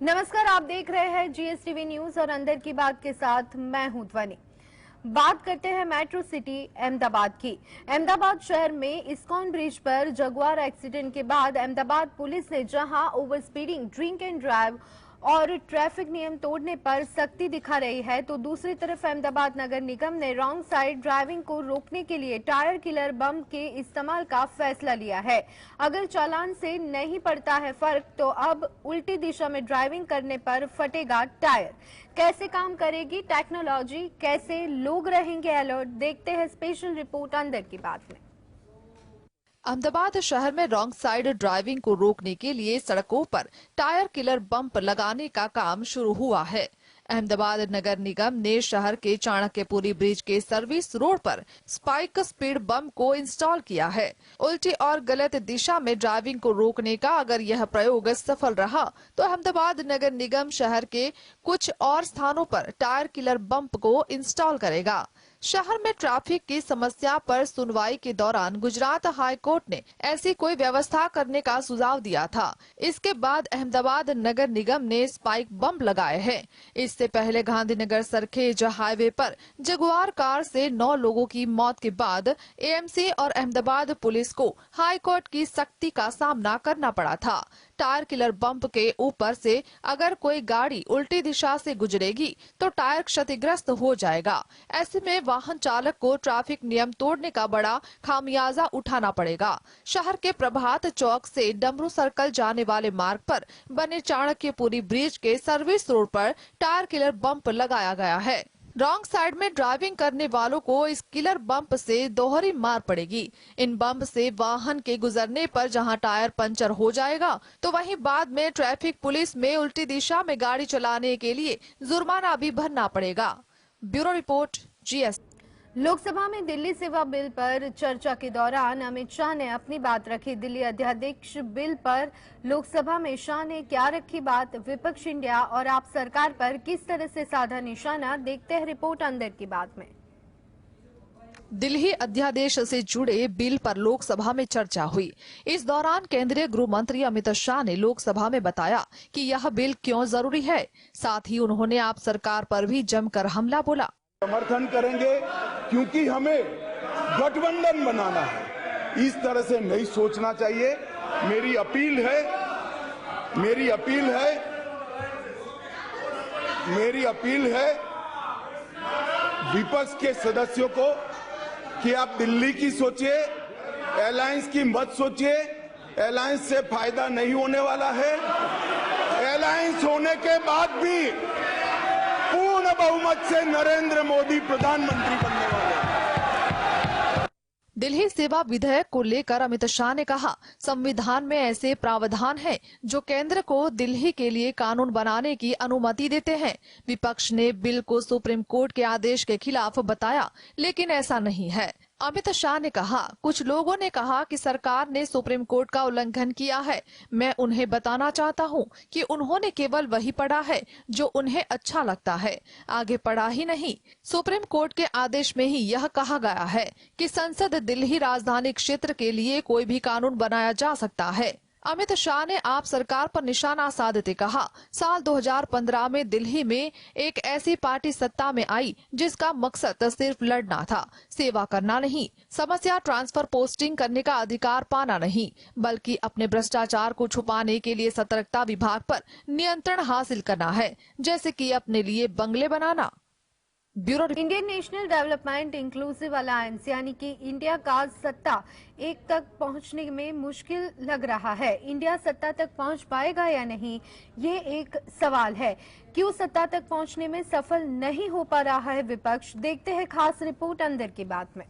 नमस्कार, आप देख रहे हैं जीएसटीवी न्यूज और अंदर की बात के साथ मैं हूं ध्वनि। बात करते हैं मेट्रो सिटी अहमदाबाद की। अहमदाबाद शहर में इस्कॉन ब्रिज पर जगुआर एक्सीडेंट के बाद अहमदाबाद पुलिस ने जहां over speeding, drink and drive और ट्रैफिक नियम तोड़ने पर सख्ती दिखा रही है, तो दूसरी तरफ अहमदाबाद नगर निगम ने रॉन्ग साइड ड्राइविंग को रोकने के लिए टायर किलर बम के इस्तेमाल का फैसला लिया है। अगर चालान से नहीं पड़ता है फर्क, तो अब उल्टी दिशा में ड्राइविंग करने पर फटेगा टायर। कैसे काम करेगी टेक्नोलॉजी, कैसे लोग रहेंगे अलर्ट, देखते हैं स्पेशल रिपोर्ट अंदर की बात में। अहमदाबाद शहर में रॉन्ग साइड ड्राइविंग को रोकने के लिए सड़कों पर टायर किलर बम्प लगाने का काम शुरू हुआ है। अहमदाबाद नगर निगम ने शहर के चाणक्यपुरी ब्रिज के सर्विस रोड पर स्पाइक स्पीड बम को इंस्टॉल किया है। उल्टी और गलत दिशा में ड्राइविंग को रोकने का अगर यह प्रयोग सफल रहा तो अहमदाबाद नगर निगम शहर के कुछ और स्थानों पर टायर किलर बम्प को इंस्टॉल करेगा। शहर में ट्रैफिक की समस्या पर सुनवाई के दौरान गुजरात हाई कोर्ट ने ऐसी कोई व्यवस्था करने का सुझाव दिया था। इसके बाद अहमदाबाद नगर निगम ने स्पाइक बम लगाए हैं। इससे पहले गांधीनगर सरखेज हाईवे पर जगुआर कार से 9 लोगों की मौत के बाद एएमसी और अहमदाबाद पुलिस को हाई कोर्ट की सख्ती का सामना करना पड़ा था। टायर किलर बम्प के ऊपर से अगर कोई गाड़ी उल्टी दिशा से गुजरेगी तो टायर क्षतिग्रस्त हो जाएगा। ऐसे में वाहन चालक को ट्रैफिक नियम तोड़ने का बड़ा खामियाजा उठाना पड़ेगा। शहर के प्रभात चौक से डमरू सर्कल जाने वाले मार्ग पर बने चाणक्यपुरी ब्रिज के सर्विस रोड पर टायर किलर बम्प लगाया गया है। रॉन्ग साइड में ड्राइविंग करने वालों को इस किलर बम्प से दोहरी मार पड़ेगी। इन बम्प से वाहन के गुजरने पर जहां टायर पंचर हो जाएगा, तो वहीं बाद में ट्रैफिक पुलिस में उल्टी दिशा में गाड़ी चलाने के लिए जुर्माना भी भरना पड़ेगा। Bureau report, GS. लोकसभा में दिल्ली सेवा बिल पर चर्चा के दौरान अमित शाह ने अपनी बात रखी। दिल्ली अध्यादेश बिल पर लोकसभा में शाह ने क्या रखी बात, विपक्ष इंडिया और आप सरकार पर किस तरह से साधा निशाना, देखते हैं रिपोर्ट अंदर की बात में। दिल्ली अध्यादेश से जुड़े बिल पर लोकसभा में चर्चा हुई। इस दौरान केंद्रीय गृह मंत्री अमित शाह ने लोकसभा में बताया कि यह बिल क्यों जरूरी है। साथ ही उन्होंने आप सरकार पर भी जमकर हमला बोला। समर्थन करेंगे क्योंकि हमें गठबंधन बनाना है। इस तरह से नहीं सोचना चाहिए। मेरी अपील है विपक्ष के सदस्यों को कि आप दिल्ली की सोचिए, अलायंस की मत सोचिए। अलायंस से फायदा नहीं होने वाला है। अलायंस होने के बाद भी पूर्ण बहुमत से नरेंद्र मोदी प्रधानमंत्री बनने वाले हैं। दिल्ली सेवा विधेयक को लेकर अमित शाह ने कहा, संविधान में ऐसे प्रावधान हैं जो केंद्र को दिल्ली के लिए कानून बनाने की अनुमति देते हैं। विपक्ष ने बिल को सुप्रीम कोर्ट के आदेश के खिलाफ बताया, लेकिन ऐसा नहीं है। अमित शाह ने कहा, कुछ लोगों ने कहा कि सरकार ने सुप्रीम कोर्ट का उल्लंघन किया है। मैं उन्हें बताना चाहता हूं कि उन्होंने केवल वही पढ़ा है जो उन्हें अच्छा लगता है, आगे पढ़ा ही नहीं। सुप्रीम कोर्ट के आदेश में ही यह कहा गया है कि संसद दिल्ली राजधानी क्षेत्र के लिए कोई भी कानून बनाया जा सकता है। अमित शाह ने आप सरकार पर निशाना साधते कहा, साल 2015 में दिल्ली में एक ऐसी पार्टी सत्ता में आई जिसका मकसद सिर्फ लड़ना था, सेवा करना नहीं, समस्या ट्रांसफर पोस्टिंग करने का अधिकार पाना नहीं, बल्कि अपने भ्रष्टाचार को छुपाने के लिए सतर्कता विभाग पर नियंत्रण हासिल करना है, जैसे कि अपने लिए बंगले बनाना। Bureau. Indian National Development Inclusive Alliance यानी कि इंडिया का सत्ता एक तक पहुंचने में मुश्किल लग रहा है। इंडिया सत्ता तक पहुंच पाएगा या नहीं, ये एक सवाल है। क्यों सत्ता तक पहुंचने में सफल नहीं हो पा रहा है विपक्ष, देखते हैं खास रिपोर्ट अंदर की बात में।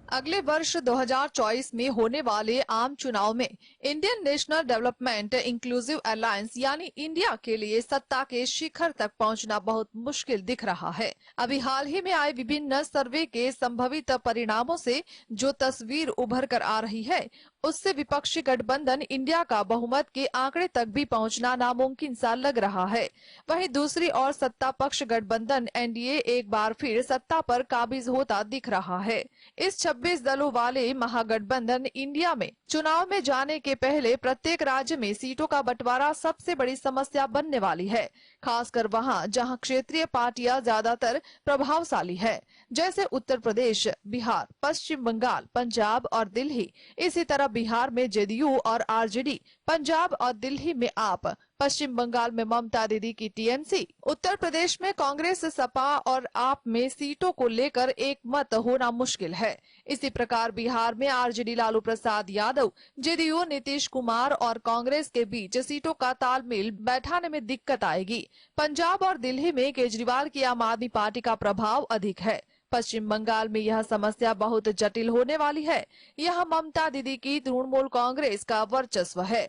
अगले वर्ष 2024 में होने वाले आम चुनाव में Indian National Development Inclusive Alliance यानी इंडिया के लिए सत्ता के शिखर तक पहुंचना बहुत मुश्किल दिख रहा है। अभी हाल ही में आए विभिन्न सर्वे के संभावित परिणामों से जो तस्वीर उभर कर आ रही है, उससे विपक्षी गठबंधन इंडिया का बहुमत के आंकड़े तक भी पहुंचना नामुमकिन सा लग रहा है। वहीं दूसरी ओर सत्ता पक्ष गठबंधन एनडीए एक बार फिर सत्ता पर काबिज होता दिख रहा है। इस 26 दलों वाले महागठबंधन इंडिया में चुनाव में जाने के पहले प्रत्येक राज्य में सीटों का बंटवारा सबसे बड़ी समस्या बनने वाली है, खासकर वहां जहां क्षेत्रीय पार्टियां ज्यादातर प्रभावशाली है, जैसे उत्तर प्रदेश, बिहार, पश्चिम बंगाल, पंजाब और दिल्ली। इसी तरह बिहार में जेडीयू और आरजेडी, पंजाब और दिल्ली में आप, पश्चिम बंगाल में ममता दीदी की टीएमसी, उत्तर प्रदेश में कांग्रेस, सपा और आप में सीटों को लेकर एक मत होना मुश्किल है। इसी प्रकार बिहार में आरजेडी लालू प्रसाद यादव, जेडीयू नीतीश कुमार और कांग्रेस के बीच सीटों का तालमेल बैठाने में दिक्कत आएगी। पंजाब और दिल्ली में केजरीवाल की आम आदमी पार्टी का प्रभाव अधिक है। पश्चिम बंगाल में यह समस्या बहुत जटिल होने वाली है। यह ममता दीदी की तृणमूल कांग्रेस का वर्चस्व है।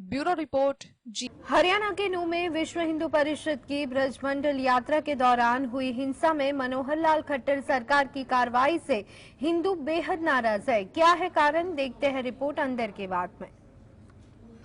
ब्यूरो रिपोर्ट जी। हरियाणा के नूंह में विश्व हिंदू परिषद की ब्रजमंडल यात्रा के दौरान हुई हिंसा में मनोहर लाल खट्टर सरकार की कार्रवाई से हिंदू बेहद नाराज है। क्या है कारण, देखते हैं रिपोर्ट अंदर की बात में।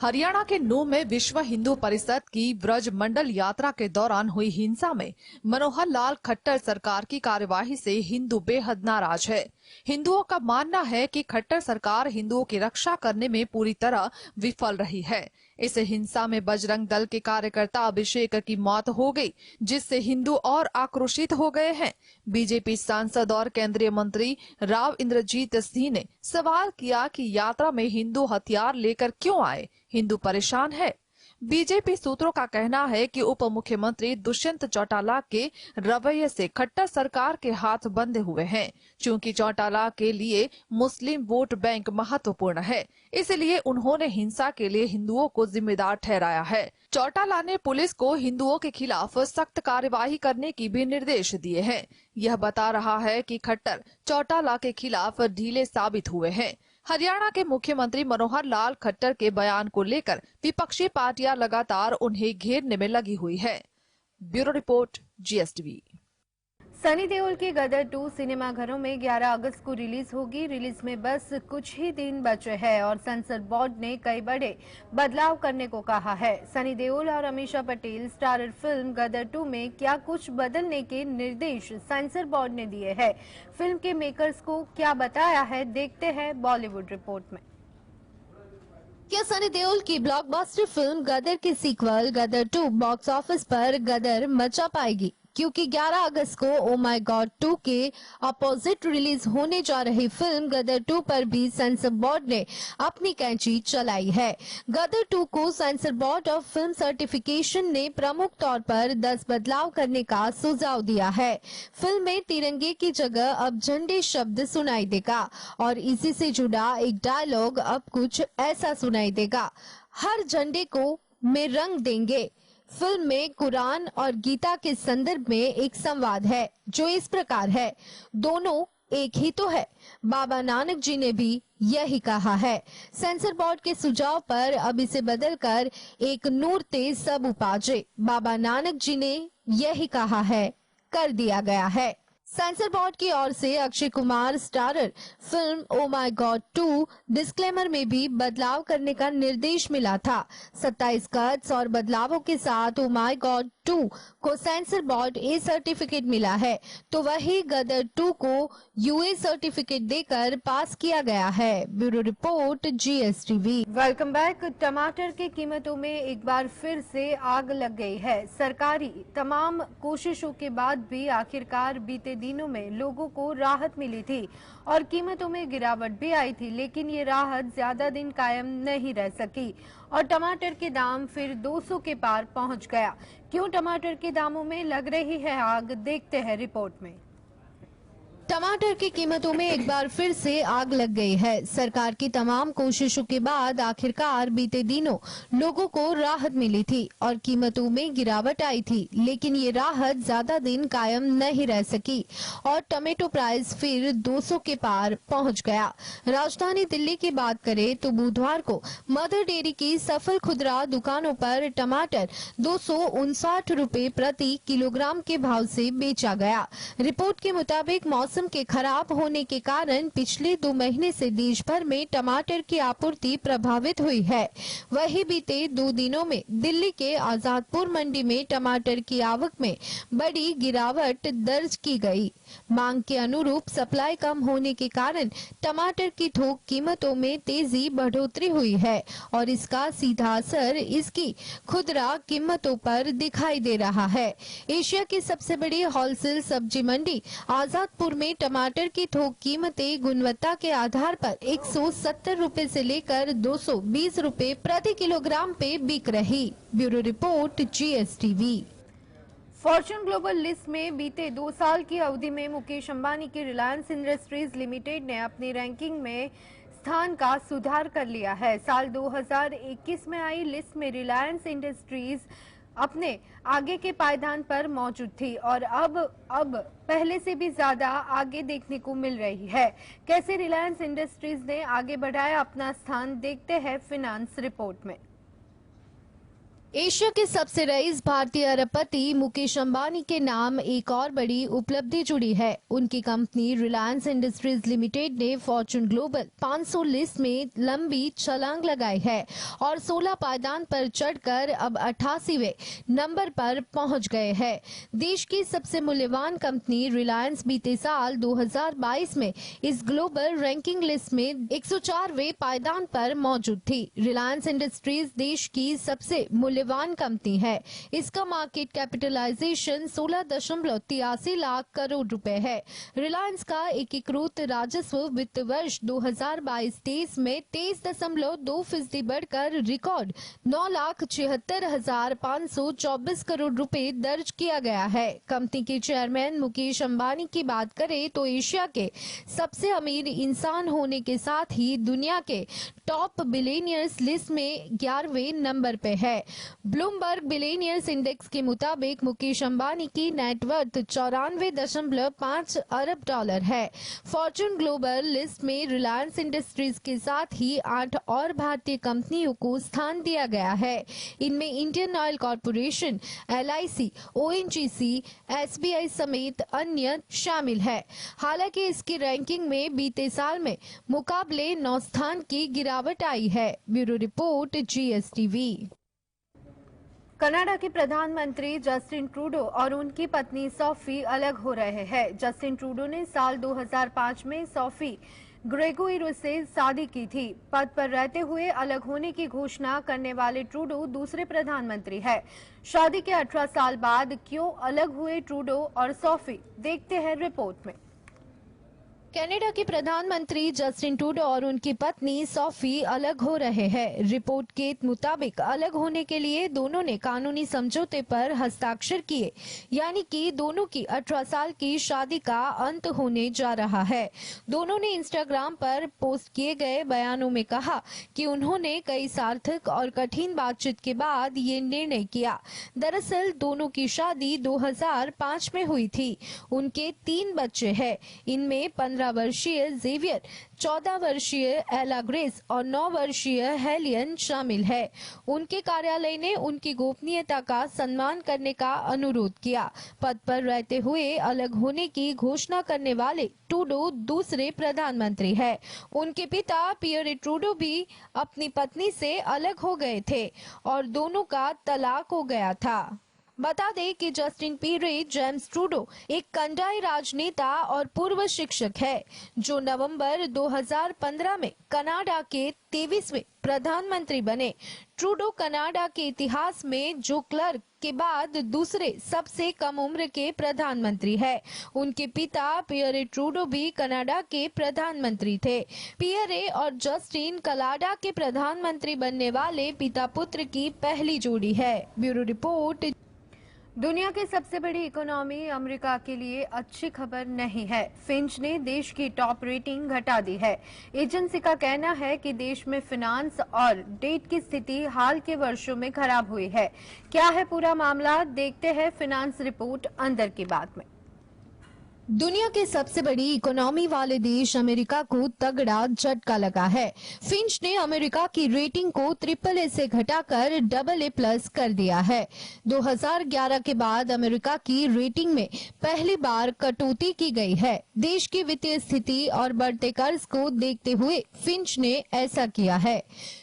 हरियाणा के नूंह में विश्व हिंदू परिषद की ब्रज मंडल यात्रा के दौरान हुई हिंसा में मनोहर लाल खट्टर सरकार की कार्यवाही से हिंदू बेहद नाराज है। हिंदुओं का मानना है कि खट्टर सरकार हिंदुओं की रक्षा करने में पूरी तरह विफल रही है। इस हिंसा में बजरंग दल के कार्यकर्ता अभिषेक की मौत हो गई, जिससे हिंदू और आक्रोशित हो गए हैं। बीजेपी सांसद और केंद्रीय मंत्री राव इंद्रजीत सिंह ने सवाल किया कि यात्रा में हिंदू हथियार लेकर क्यों आए, हिंदू परेशान है। बीजेपी सूत्रों का कहना है कि उप मुख्यमंत्री दुष्यंत चौटाला के रवैये से खट्टर सरकार के हाथ बंधे हुए हैं, क्योंकि चौटाला के लिए मुस्लिम वोट बैंक महत्वपूर्ण है, इसलिए उन्होंने हिंसा के लिए हिंदुओं को जिम्मेदार ठहराया है। चौटाला ने पुलिस को हिंदुओं के खिलाफ सख्त कार्यवाही करने की भी निर्देश दिए हैं। यह बता रहा है कि खट्टर चौटाला के खिलाफ ढीले साबित हुए हैं। हरियाणा के मुख्यमंत्री मनोहर लाल खट्टर के बयान को लेकर विपक्षी पार्टियां लगातार उन्हें घेरने में लगी हुई है। Bureau report GSTV। Sunny Deol की गदर 2 सिनेमाघरों में 11 अगस्त को रिलीज होगी। रिलीज में बस कुछ ही दिन बचे हैं और सेंसर बोर्ड ने कई बड़े बदलाव करने को कहा है। सनी देओल और अमीषा पटेल स्टारर फिल्म गदर 2 में क्या कुछ बदलने के निर्देश सेंसर बोर्ड ने दिए हैं। फिल्म के मेकर्स को क्या बताया है, देखते हैं बॉलीवुड रिपोर्ट में। क्या सनी देओल की ब्लॉकबस्टर फिल्म गदर की सीक्वल गदर 2 बॉक्स ऑफिस पर गदर मचा पाएगी? क्योंकि 11 अगस्त को ओ माय गॉड 2 के अपोजिट रिलीज होने जा रही फिल्म गदर 2 पर भी सेंसर बोर्ड ने अपनी कैंची चलाई है। गदर 2 को sensor board of film certification ने प्रमुख तौर पर 10 बदलाव करने का सुझाव दिया है। फिल्म में तिरंगे की जगह अब झंडे शब्द सुनाई देगा और इसी से जुड़ा एक डायलॉग अब कुछ ऐसा सुनाई देगा, हर झंडे को में रंग देंगे। फिल्म में कुरान और गीता के संदर्भ में एक संवाद है जो इस प्रकार है, दोनों एक ही तो है। बाबा नानक जी ने भी यही कहा है। सेंसर बोर्ड के सुझाव पर अब इसे बदलकर एक नूर ते सब उपाजे, बाबा नानक जी ने यही कहा है, कर दिया गया है। सेंसर बोर्ड की ओर से Akshay Kumar starrer film oh my God 2 disclaimer में भी बदलाव करने का निर्देश मिला था। 27 कट्स और बदलावों के साथ ओ माय गॉड 2 को सेंसर बोर्ड ए सर्टिफिकेट मिला है, तो वही गदर 2 को यूए सर्टिफिकेट देकर पास किया गया है। Bureau report GSTV। Welcome back. टमाटर की कीमतों में एक बार फिर से आग लग गई है। सरकारी तमाम कोशिशों के बाद भी आखिरकार बीते दिनों में लोगों को राहत मिली थी और कीमतों में गिरावट भी आई थी, लेकिन ये राहत ज्यादा दिन कायम नहीं रह सकी और टमाटर के दाम फिर 200 के पार पहुंच गया। क्यों टमाटर के दामों में लग रही है आग, देखते हैं रिपोर्ट में। टमाटर की कीमतों में एक बार फिर से आग लग गई है। सरकार की तमाम कोशिशों के बाद आखिरकार बीते दिनों लोगों को राहत मिली थी और कीमतों में गिरावट आई थी, लेकिन ये राहत ज्यादा दिन कायम नहीं रह सकी और टमाटो प्राइस फिर 200 के पार पहुंच गया। राजधानी दिल्ली की बात करें तो बुधवार को मदर डेयरी की सफल खुदरा दुकानों पर टमाटर 259 रुपए प्रति किलोग्राम के भाव से बेचा गया। रिपोर्ट के मुताबिक मौसम मौसम के खराब होने के कारण पिछले 2 महीने से देश भर में टमाटर की आपूर्ति प्रभावित हुई है। वहीं बीते 2 दिनों में दिल्ली के आजादपुर मंडी में टमाटर की आवक में बड़ी गिरावट दर्ज की गई। मांग के अनुरूप सप्लाई कम होने के कारण टमाटर की थोक कीमतों में तेजी बढ़ोतरी हुई है और इसका सीधा असर इसकी खुदरा कीमतों पर दिखाई दे रहा है। एशिया की सबसे बड़ी होलसेल सब्जी मंडी आजादपुर में टमाटर की थोक कीमतें गुणवत्ता के आधार पर 170 रुपए से लेकर 220 रुपए प्रति किलोग्राम पे बिक रही। Bureau report GSTV। Fortune global list में बीते 2 साल की अवधि में मुकेश अंबानी की रिलायंस इंडस्ट्रीज लिमिटेड ने अपनी रैंकिंग में स्थान का सुधार कर लिया है। साल 2021 में आई लिस्ट में रिलायंस इंडस्ट्रीज अपने आगे के पायदान पर मौजूद थी और अब पहले से भी ज्यादा आगे देखने को मिल रही है। कैसे रिलायंस इंडस्ट्रीज ने आगे बढ़ाया अपना स्थान, देखते हैं फिनांस रिपोर्ट में। एशिया के सबसे रईस भारतीय अरबपति मुकेश अंबानी के नाम एक और बड़ी उपलब्धि जुड़ी है। उनकी कंपनी रिलायंस इंडस्ट्रीज लिमिटेड ने फॉर्च्यून ग्लोबल 500 लिस्ट में लंबी छलांग लगाई है और 16 पायदान पर चढ़कर अब 88वें नंबर पर पहुंच गए हैं। देश की सबसे मूल्यवान कंपनी रिलायंस बीते साल 2022 में इस ग्लोबल रैंकिंग लिस्ट में 104वें पायदान पर मौजूद थी। रिलायंस इंडस्ट्रीज देश की सबसे मूल्यवान कंपनी है। इसका मार्केट कैपिटलाइजेशन 16.83 लाख करोड़ रुपए है। रिलायंस का एकीकृत राजस्व वित्त वर्ष 2022-23 में 23.2% बढ़कर रिकॉर्ड 9,76,524 करोड़ रुपए दर्ज किया गया है। कंपनी के चेयरमैन मुकेश अंबानी की बात करें तो एशिया के सबसे अमीर इंसान होने के साथ ही दुनिया के टॉप बिलियनियर्स लिस्ट में 11वें नंबर पे है। ब्लूमबर्ग बिलियनियर्स इंडेक्स के मुताबिक मुकेश अंबानी की नेटवर्थ 94.5 अरब डॉलर है। फॉर्च्यून ग्लोबल लिस्ट में रिलायंस इंडस्ट्रीज के साथ ही 8 और भारतीय कंपनियों को स्थान दिया गया है। इनमें Indian oil corporation, LIC, ONGC, SBI समेत अन्य शामिल है। हालांकि इसकी रैंकिंग में बीते साल में मुकाबले 9 स्थान की गिरावट आई है। Bureau report GSTV। कनाडा के प्रधानमंत्री जस्टिन ट्रूडो और उनकी पत्नी सोफी अलग हो रहे हैं। जस्टिन ट्रूडो ने साल 2005 में सोफी ग्रेगोइरो से शादी की थी। पद पर रहते हुए अलग होने की घोषणा करने वाले ट्रूडो दूसरे प्रधानमंत्री हैं। शादी के 18 साल बाद क्यों अलग हुए ट्रूडो और सोफी, देखते हैं रिपोर्ट में। कनाडा के प्रधानमंत्री जस्टिन ट्रूडो और उनकी पत्नी सोफी अलग हो रहे हैं। रिपोर्ट के मुताबिक अलग होने के लिए दोनों ने कानूनी समझौते पर हस्ताक्षर किए, यानी कि दोनों की 18 साल की शादी का अंत होने जा रहा है। दोनों ने इंस्टाग्राम पर पोस्ट किए गए बयानों में कहा कि उन्होंने कई सार्थक और कठिन बातचीत के बाद ये निर्णय किया। दरअसल दोनों की शादी 2005 में हुई थी। उनके 3 बच्चे हैं। इनमें 15 वर्षीय जेवियर, 14 वर्षीय एला ग्रेस और 9 वर्षीय हेलियन शामिल है। उनके कार्यालय ने उनकी गोपनीयता का सम्मान करने का अनुरोध किया। पद पर रहते हुए अलग होने की घोषणा करने वाले ट्रूडो दूसरे प्रधानमंत्री हैं। उनके पिता पियरे ट्रूडो भी अपनी पत्नी से अलग हो गए थे और दोनों का तलाक हो गया था। बता दें कि जस्टिन पियरे जेम्स ट्रूडो एक कनाडाई राजनेता और पूर्व शिक्षक है, जो नवंबर 2015 में कनाडा के 23वें प्रधानमंत्री बने। ट्रूडो कनाडा के इतिहास में जो क्लर्क के बाद दूसरे सबसे कम उम्र के प्रधानमंत्री है। उनके पिता पियरे ट्रूडो भी कनाडा के प्रधानमंत्री थे। पियरे और जस्टिन कनाडा के प्रधानमंत्री बनने वाले पिता पुत्र की पहली जोड़ी है। Bureau report. दुनिया की सबसे बड़ी इकोनॉमी अमेरिका के लिए अच्छी खबर नहीं है। फिंच ने देश की टॉप रेटिंग घटा दी है। एजेंसी का कहना है कि देश में फाइनेंस और डेट की स्थिति हाल के वर्षों में खराब हुई है। क्या है पूरा मामला, देखते हैं फाइनेंस रिपोर्ट अंदर की बात में। दुनिया के सबसे बड़ी इकोनॉमी वाले देश अमेरिका को तगड़ा झटका लगा है। फिंच ने अमेरिका की रेटिंग को AAA से घटाकर AA+ कर दिया है। 2011 के बाद अमेरिका की रेटिंग में पहली बार कटौती की गई है। देश की वित्तीय स्थिति और बढ़ते कर्ज को देखते हुए फिंच ने ऐसा किया है।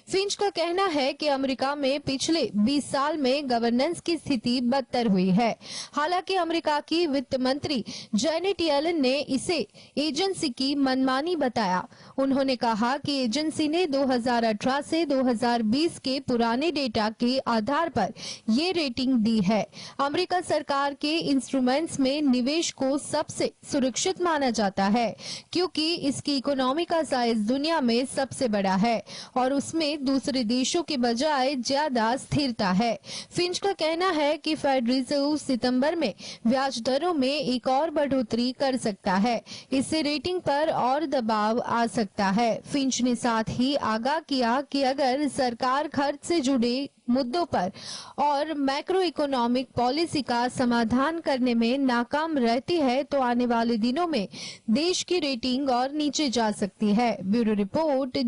फिंच का कहना है कि अमेरिका में पिछले 20 साल में गवर्नेंस की स्थिति बदतर हुई है। हालांकि अमेरिका की वित्त मंत्री जेनेट येलन ने इसे एजेंसी की मनमानी बताया। उन्होंने कहा कि एजेंसी ने 2018 से 2020 के पुराने डेटा के आधार पर ये रेटिंग दी है। अमेरिका सरकार के इंस्ट्रूमेंट्स में निवेश को सबसे सुरक्षित माना जाता है, क्योंकि इसकी इकोनॉमी का साइज दुनिया में सबसे बड़ा है और उसमें दूसरे देशों के बजाय ज्यादा स्थिरता है। फिंच का कहना है कि फेड रिजर्व सितंबर में ब्याज दरों में एक और बढ़ोतरी कर सकता है। इससे रेटिंग पर और दबाव आ सकता है। फिंच ने साथ ही आगाह किया कि अगर सरकार खर्च से जुड़े मुद्दों पर और मैक्रो इकोनॉमिक पॉलिसी का समाधान करने में नाकाम रहती है तो आने वाले दिनों में देश की रेटिंग और नीचे जा सकती है। Bureau report.